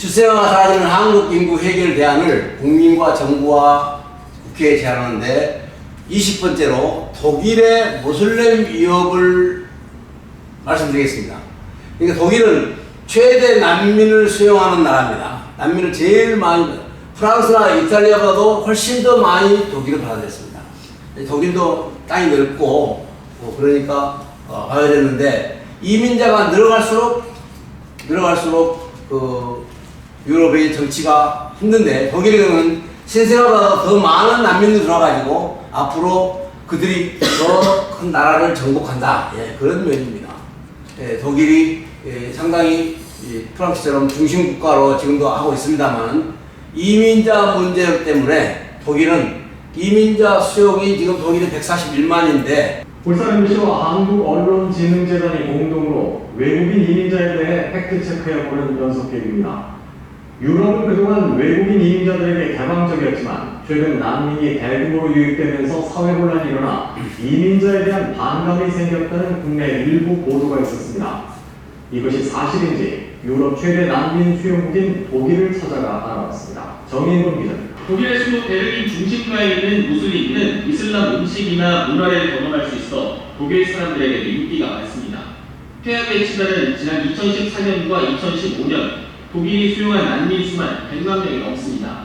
추세가 사라지는 한국 인구 해결 대안을 국민과 정부와 국회에 제안하는데 20번째로 독일의 모슬렘 위협을 말씀드리겠습니다. 그러니까 독일은 최대 난민을 수용하는 나라입니다. 난민을 제일 많이, 프랑스나 이탈리아보다도 훨씬 더 많이 독일을 받아들였습니다. 독일도 땅이 넓고 그러니까 가야 되는데 이민자가 늘어갈수록 그 유럽의 정치가 힘든데 독일은 신생아보다 더 많은 난민들이 들어와가지고 앞으로 그들이 더 큰 나라를 정복한다. 예, 그런 면입니다. 예, 독일이 상당히 프랑스처럼 중심 국가로 지금도 하고 있습니다만 이민자 문제 때문에 독일은 이민자 수용이 지금 독일이 141만인데 울산 MBC와 한국언론진흥재단이 공동으로 외국인 이민자에 대해 팩트체크해보는 연속 계획입니다. 유럽은 그동안 외국인 이민자들에게 개방적이었지만 최근 난민이 대규모로 유입되면서 사회혼란이 일어나 이민자에 대한 반감이 생겼다는 국내 일부 보도가 있었습니다. 이것이 사실인지 유럽 최대 난민 수용국인 독일을 찾아가 알아봤습니다. 정인권 기자입니다. 독일의 수도 베를린 중심가에 있는 무슬림은 이슬람 음식이나 문화를 경험할 수 있어 독일 사람들에게 인기가 많습니다. 폐악의 치달은 지난 2014년과 2015년 독일이 수용한 난민 수만 100만 명이 넘습니다.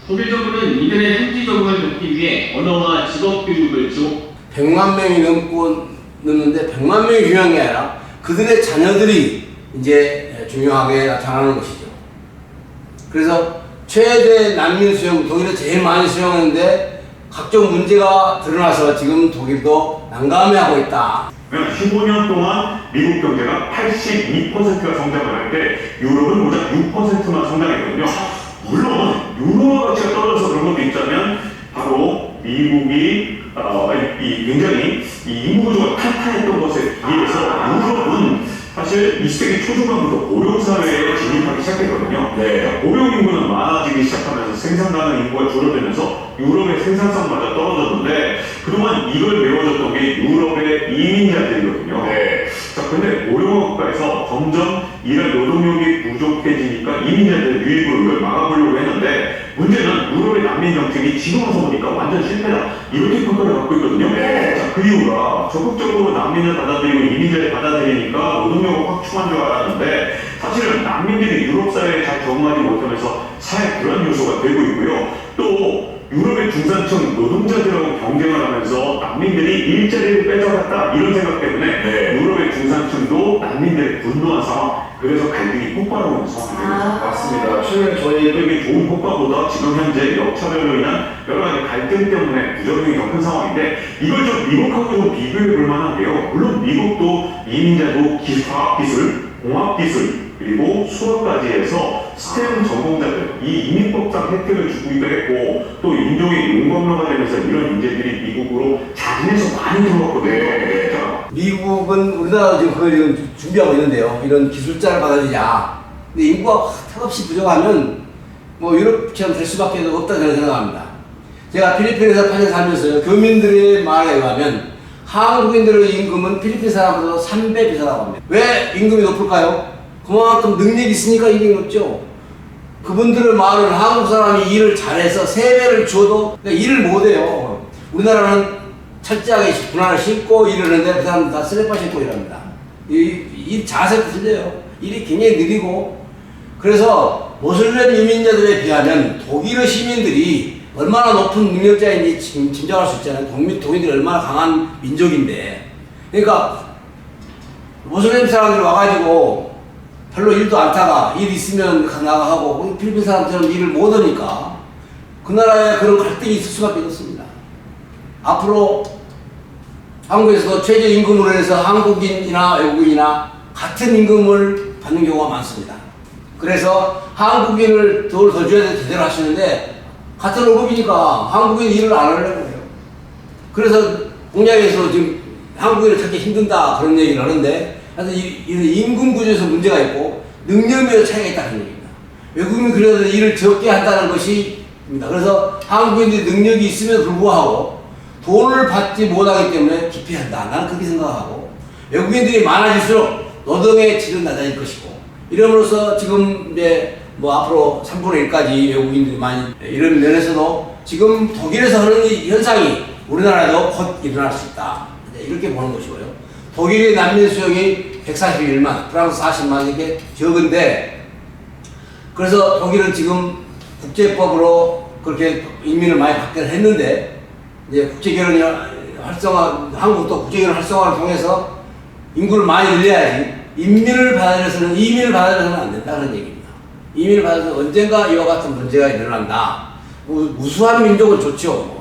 독일 정부는 이들의 현지 적응을 돕기 위해 언어와 직업 교육을 100만 명이 넘는데 100만 명이 중요한 게 아니라 그들의 자녀들이 이제 중요하게 나타나는 것이죠. 그래서 최대 난민 수용, 독일은 제일 많이 수용했는데 각종 문제가 드러나서 지금 독일도 난감해하고 있다. 15년 동안 미국 경제가 82%가 성장을 할 때 유럽은 고작 6%만 성장했거든요. 물론 유로화 가치가 떨어져서 그런 것도 있자면 바로 미국이 굉장히 인구 구조가 탄탄했던 것에 비해서 유럽은 사실 20세기 초중반부터 고령사회에 진입하기 시작했거든요. 고령 인구는 많아지기 시작하면서 생산 가능 인구가 줄어들면서 유럽의 생산성마저 떨어졌는데 그동안 이걸 메워줬던 게 유럽의 이민자들이거든요. 자, 근데 고령화 국가에서 점점 일할 노동력이 부족해지니까 이민자들 유입으로 이걸 막아보려고 했는데 문제는 유럽의 난민 정책이 지금 와서 보니까 완전 실패다. 이렇게 평가를 받고 있거든요. 자, 그 이유가 적극적으로 난민을 받아들이고 이민자를 받아들이니까 노동력을 확충한 줄 알았는데 사실은 난민들이 유럽 사회에 잘 적응하지 못하면서 사회 불안 요소가 되고 있고요. 또 유럽의 중산층 노동자들하고 경쟁을 하면서 난민들이 일자리를 뺏어갔다 이런 생각 때문에 유럽의 중산층도 난민들의 분노한 상황, 그래서 갈등이 폭발하고 있는 상황입니다. 맞습니다. 최근에 저희에게 좋은 효과보다 지금 현재 역차별로 인한 여러 가지 갈등 때문에 부작용이 더 큰 상황인데 이걸 좀 미국하고 좀 비교해 볼 만한데요. 물론 미국도 이민자도 과학기술, 공학기술 그리고 수학까지 해서 스템 전공자들 이 이민법상 혜택을 주기도 했고 또 인종의 용광로가 되면서 이런 인재들이 미국으로 자진해서 많이 들어왔거든요. 미국은 우리나라도 지금 그걸 지금 준비하고 있는데요. 이런 기술자를 받아들이자. 근데 인구가 턱없이 부족하면 뭐 유럽처럼 될 수밖에 없다 저는 생각합니다. 제가 필리핀에서 8년 살면서 교민들의 말에 의하면 한국인들의 임금은 필리핀 사람보다 3배 비싸다고 합니다. 왜 임금이 높을까요? 그만큼 능력이 있으니까 임금이 높죠. 그분들의 말은 한국 사람이 일을 잘해서 3배를 줘도 일을 못해요. 우리나라는 철저하게 분할을 신고 일하는데 그 사람은 다 슬리퍼 신고 일합니다. 이 자세도 틀려요. 일이 굉장히 느리고 그래서 모슬렘 이민자들에 비하면 독일의 시민들이 얼마나 높은 능력자인지 짐작할 수 있잖아요. 독일들이 얼마나 강한 민족인데 그러니까 모슬렘 사람들이 와가지고 별로 일도 안 타가 일 있으면 나가고 필리핀 사람처럼 일을 못 하니까 그 나라에 그런 갈등이 있을 수밖에 없습니다. 앞으로 한국에서도 최저임금으로 해서 한국인이나 외국인이나 같은 임금을 받는 경우가 많습니다. 그래서 한국인을 더 줘야 돼 제대로 하시는데 같은 월급이니까 한국인 일을 안 하려고 해요. 그래서 공약에서 지금 한국인을 찾기 힘든다 그런 얘기를 하는데 하여튼 이런 임금 구조에서 문제가 있고 능력에서 차이가 있다는 얘기입니다. 외국인은 그래도 일을 적게 한다는 것입니다. 그래서 한국인들이 능력이 있음에도 불구하고 돈을 받지 못하기 때문에 기피한다. 나는 그렇게 생각하고 외국인들이 많아질수록 노동의 질은 낮아질 것이고 이러므로써 지금 이제 뭐 앞으로 3분의 1까지 외국인들이 많이 이런 면에서도 지금 독일에서 하는 이 현상이 우리나라에도 곧 일어날 수 있다. 이렇게 보는 것이고요. 독일의 난민 수용이 141만, 프랑스 40만 이렇게 적은데 그래서 독일은 지금 국제법으로 그렇게 인민을 많이 받긴 했는데 이제 국제결혼이 활성화, 한국도 국제결혼 활성화를 통해서 인구를 많이 늘려야지 이민을 받아들여서는 안 된다 그런 얘기입니다. 이민을 받아서 언젠가 이와 같은 문제가 일어난다. 무수한 민족은 좋죠.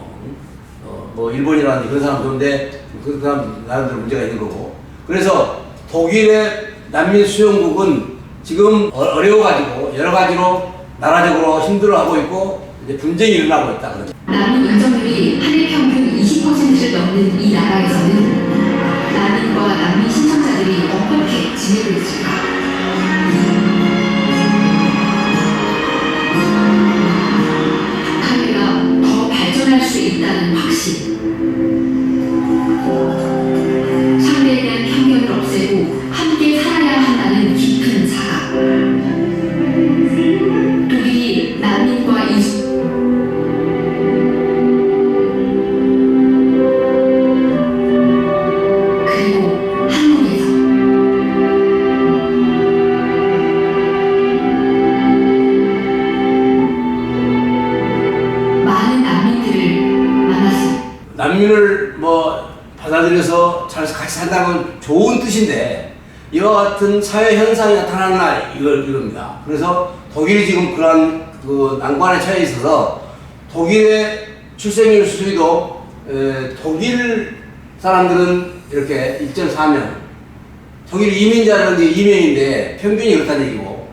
뭐 일본이라는 그런 사람 좋은데 그 사람 나름대로 문제가 있는 거고. 그래서 독일의 난민 수용국은 지금 어려워가지고 여러 가지로 나라적으로 힘들어하고 있고 이제 분쟁이 일어나고 있다. 난민 인정률이 한 해 평균 20%를 넘는 이 나라에서는 난민과 난민 신청자들이 어떻게 지내고 있을까? 사회가 더 발전할 수 있다는 확신, 상대에 대한 편견을 없애고 함께 살아야 한다는 깊은 자각, 독일이 난민과 난민을 뭐 받아들여서 잘 같이 산다는 건 좋은 뜻인데 이와 같은 사회 현상이 나타나는 날 이겁니다. 그래서 독일이 지금 그러한 그 난관에 처해 있어서 독일의 출생률 수준도 독일 사람들은 이렇게 1.4명, 독일 이민자는 2명인데 평균이 그렇다는 얘기고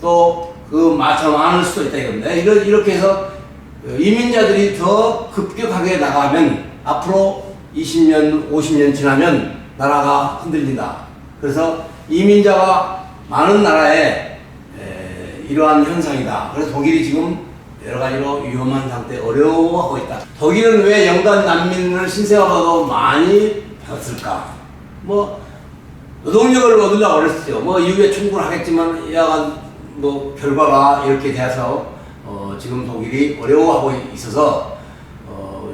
또 그 많을 수도 있다 이겁니다. 이렇게 해서 이민자들이 더 급격하게 나가면 앞으로 20년, 50년 지나면 나라가 흔들린다. 그래서 이민자가 많은 나라에 이러한 현상이다. 그래서 독일이 지금 여러 가지로 위험한 상태에 어려워하고 있다. 독일은 왜 영단 난민을 신생아보다도 많이 받았을까? 뭐 노동력을 얻으려고 그랬었죠. 뭐 이후에 충분하겠지만 야간 뭐 결과가 이렇게 돼서 지금 독일이 어려워하고 있어서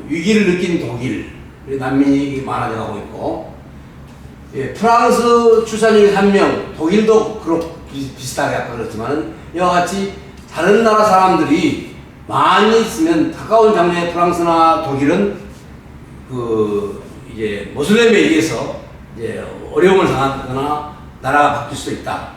위기를 느낀 독일 난민이 많아져가고 있고, 예, 프랑스 출산율이 3명, 독일도 비슷하게 아까 그렇지만 이와 같이 다른 나라 사람들이 많이 있으면 가까운 장래에 프랑스나 독일은 그 이제 모슬렘에 의해서 이제 어려움을 당하거나 나라가 바뀔 수도 있다.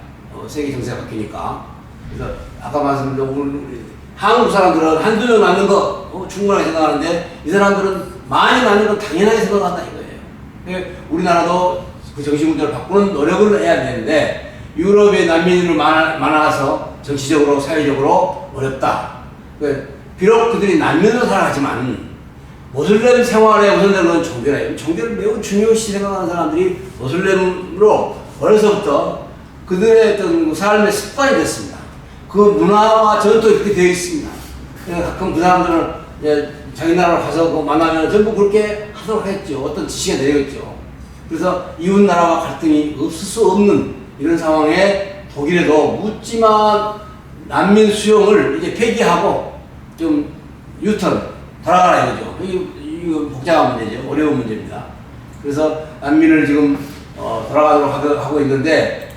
세계 정세가 바뀌니까. 그래서 아까 말씀드린 한국 사람들은 한두 명 낳는 거 충분하게 생각하는데 이 사람들은 많이 낳는 건 당연하게 생각한다 이거예요. 우리나라도 그 정신문제를 바꾸는 노력을 해야 되는데 유럽의 난민으로 많아서 정치적으로 사회적으로 어렵다. 비록 그들이 난민으로 살아가지만 모슬렘 생활에 우선되는 건 종교래요. 종교를 매우 중요시 생각하는 사람들이 모슬렘으로 어려서부터 그들의 어떤 삶의 습관이 됐습니다. 그 문화와 전통이 그렇게 되어 있습니다. 가끔 그 사람들은 자기 나라로 가서 만나면 전부 그렇게 하도록 했죠. 어떤 지시가 내려있죠. 그래서 이웃 나라와 갈등이 없을 수 없는 이런 상황에 독일에도 묻지마 난민 수용을 이제 폐기하고 좀 유턴 돌아가라 이거죠. 이거 복잡한 문제죠. 어려운 문제입니다. 그래서 난민을 지금 돌아가도록 하고 있는데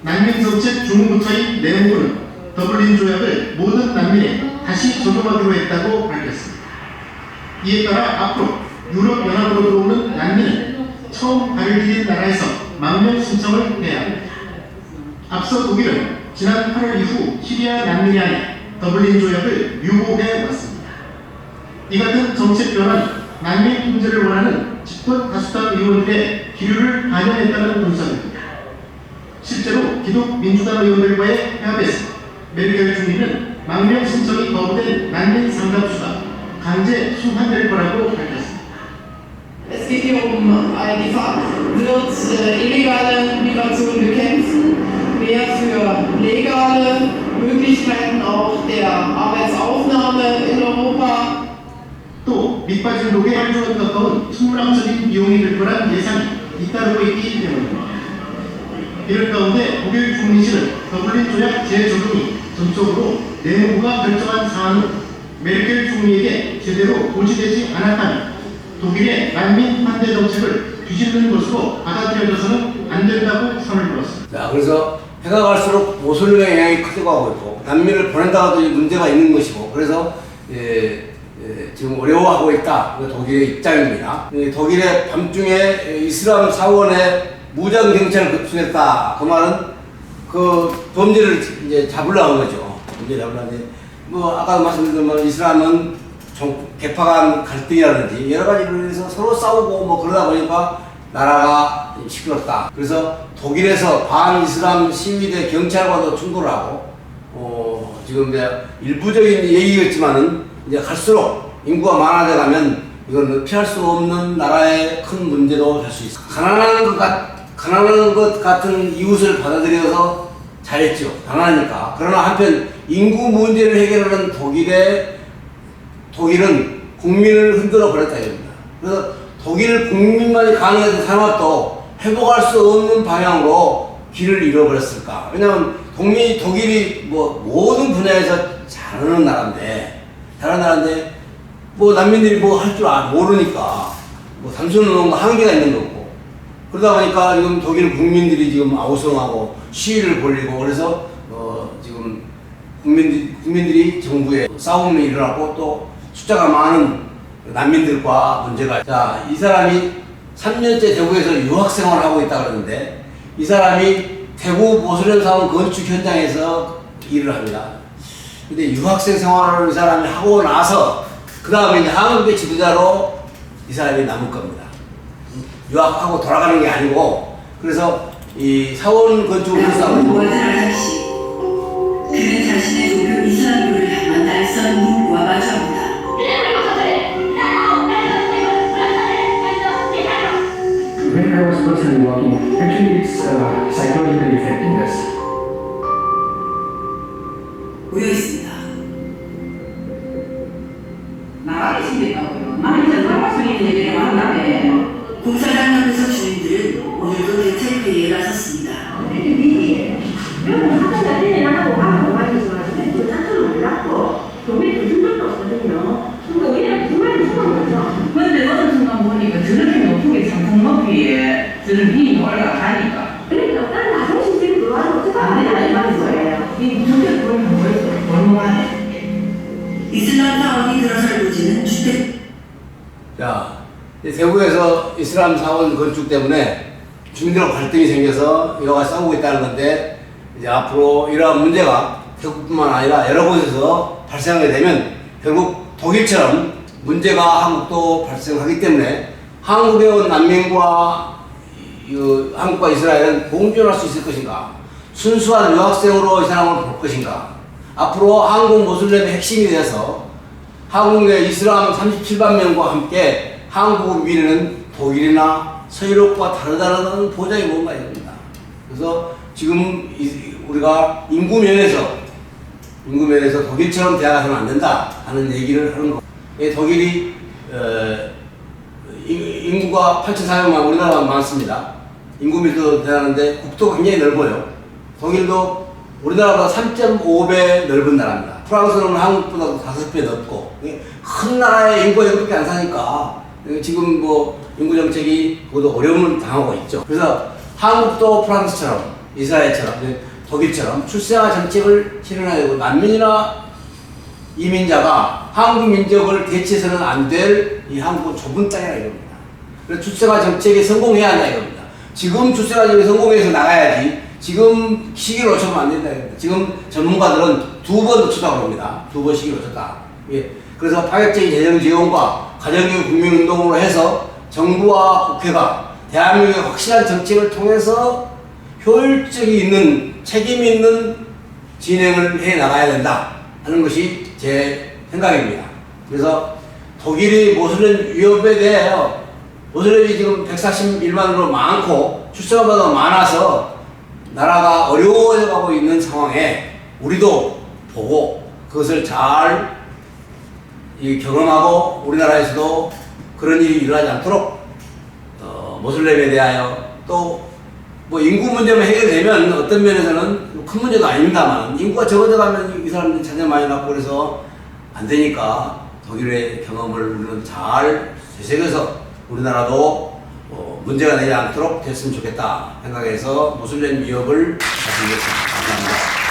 난민 정책 주문부처인 내무부는 더블린 조약을 모든 난민에 다시 적용하기로 했다고 밝혔습니다. 이에 따라 앞으로 유럽 연합으로 들어오는 난민은 처음 발을 디딘 나라에서 망명 신청을 해야 합니다. 앞서 독일은 지난 8월 이후 시리아 난민이 아닌 더블린 조약을 유보해 왔습니다. 이 같은 정책 변화는 난민 문제를 원하는 집권 다수당 의원들의 기류를 반영했다는 분석입니다. 실제로 기독민주당 의원들과의 협의에서 메르켈 총리는 망명 신청이 거부된 난민 상담수가 강제 수환될 거라고 밝혔습니다. Es geht hier die Frage, wird illegale Migration bekämpfen, mehr für legale Möglichkeiten auch der Arbeitsaufnahme in Europa. 또 밑빠진 독에 한조에 가까운 천문학적인 비용이 될 거란 예상이 잇따르고 있기 때문입니다. 이럴 가운데 독일 총리실은 더블린 조약 재적용이 전적으로 내무부가 결정한 사안으로 메르켈 총리에게 제대로 고지되지 않았다면 독일의 난민 환대 정책을 뒤집는 것으로 받아들여져서는 안 된다고 선을 그었습니다. 자, 그래서 해가 갈수록 모슬림의 영향이 크게 가고 있고 난민을 보낸다가도 문제가 있는 것이고 그래서 지금 어려워하고 있다. 독일의 입장입니다. 독일의 밤중에 이슬람 사원에 무장 경찰을 급수했다. 그 말은 그 범죄를 이제 잡으려고 한 거죠. 범죄 잡으려는데 뭐 아까도 말씀드린 이슬람은 개파 간 갈등이라든지 여러 가지로 인해서 서로 싸우고 뭐 그러다 보니까 나라가 시끄럽다. 그래서 독일에서 반이슬람 시위대 경찰과도 충돌을 하고 지금 이제 일부적인 얘기겠지만은 이제 갈수록 인구가 많아져 가면 이건 피할 수 없는 나라의 큰 문제도 될 수 있어. 가난한 것 같은 이웃을 받아들여서 잘했죠. 가난하니까. 그러나 한편 인구 문제를 해결하는 독일은 국민을 흔들어 버렸다 이겁니다. 그래서 독일 국민만이 가능해서 살아도 회복할 수 없는 방향으로 길을 잃어버렸을까. 왜냐하면 독일이 뭐 모든 분야에서 잘하는 나라인데 뭐 난민들이 뭐 할 줄 모르니까 뭐 단순한 한계가 있는 거고 그러다 보니까 지금 독일 국민들이 지금 아우성하고 시위를 벌이고 그래서 지금 국민들이 정부에 싸움이 일어나고 또 숫자가 많은 난민들과 문제가 자, 이 사람이 3년째 대구에서 유학생활을 하고 있다 그러는데 이 사람이 대구 모슬렘 사원 건축 현장에서 일을 합니다. 근데 유학생 생활을 이 사람이 하고 나서 그 다음에 이제 한국의 지도자로 이 사람이 남을 겁니다. 유학하고 돌아가는 게 아니고 그래서 이 사원 건축을 싸우고 그는 자신의 종교 이슬람교를 향한 날선 문과 마주합니다. When I was personally working, actually it's psychological effectiveness. 모여 있습니다. 나가게 생겼다고요. 나는 이제 나가서이 얘기를 만나네. 공사장 옆에서 주민들은 오늘도 대책 회의에 나섰습니다. 여러분 하던 자리에 나가고 가고 가지만 그 자체를 몰랐고 도움이 준 적도 없거든요. 그러니까 우리는 정말 무서운 거죠. 근데 어느 순간 보니까 저렇게 높은 게 상상 높이에 저런 비인이 올라가니까 그러니까 다른 나성신 집이 들어와서 어떻게 안 되나 이 말이죠. 이 저게 보면 뭐였어? 멀쩡하네. 이슬람 사원이 들어설 부지는 주택. 자, 대구에서 이슬람 사원 건축 때문에 주민들과 갈등이 생겨서 여러 가지 싸우고 있다는 건데 이제 앞으로 이러한 문제가 대구뿐만 아니라 여러 곳에서 발생하게 되면 결국 독일처럼 문제가 한국도 발생하기 때문에 한국에 온 난민과 한국과 이스라엘은 공존할 수 있을 것인가, 순수한 유학생으로 이 사람을 볼 것인가, 앞으로 한국 모슬렘의 핵심이 돼서 한국의 이슬람 37만 명과 함께 한국을 미래는 독일이나 서유럽과 다르다는 보장이 뭔가 이겁니다. 그래서 지금 우리가 인구 면에서 독일처럼 대화해서는 안 된다 하는 얘기를 하는 거. 독일이 인구가 8,400만, 우리나라가 많습니다. 인구 밀도도 대단한데 국토가 굉장히 넓어요. 독일도 우리나라보다 3.5배 넓은 나라입니다. 프랑스는 한국보다 5배 넓고 큰 나라에 인구가 이렇게 안 사니까 지금 뭐 인구 정책이 그것도 어려움을 당하고 있죠. 그래서 한국도 프랑스처럼 이스라엘처럼 독일처럼 출생아 정책을 실현해야 되고 난민이나 이민자가 한국 민족을 대체해서는 안 될 이 한국은 좁은 땅이라 이겁니다. 그래서 출생아 정책에 성공해야 한다 이겁니다. 지금 출생아 정책에 성공해서 나가야지 지금 시기를 놓치면 안 된다 이겁니다. 지금 전문가들은 2번 놓쳤다고 합니다. 2번 시기를 놓쳤다. 예. 그래서 파격적인 재정 지원과 가정교육 국민운동으로 해서 정부와 국회가 대한민국의 확실한 정책을 통해서 효율적이 있는 책임 있는 진행을 해 나가야 된다 하는 것이 제 생각입니다. 그래서 독일이 모슬렘 위협에 대해서 모슬렘이 지금 141만으로 많고 출생아보다 많아서 나라가 어려워져 가고 있는 상황에 우리도 보고 그것을 잘 경험하고 우리나라에서도 그런 일이 일어나지 않도록 모슬렘에 대하여 또 뭐 인구 문제만 해결되면 어떤 면에서는 큰 문제도 아닙니다만 인구가 적어져가면 이 사람들이 자녀 많이 낳고 그래서 안 되니까 독일의 경험을 우리는 잘 되새겨서 우리나라도 문제가 되지 않도록 됐으면 좋겠다 생각해서 무술련 위협을 가지겠습니다. 감사합니다.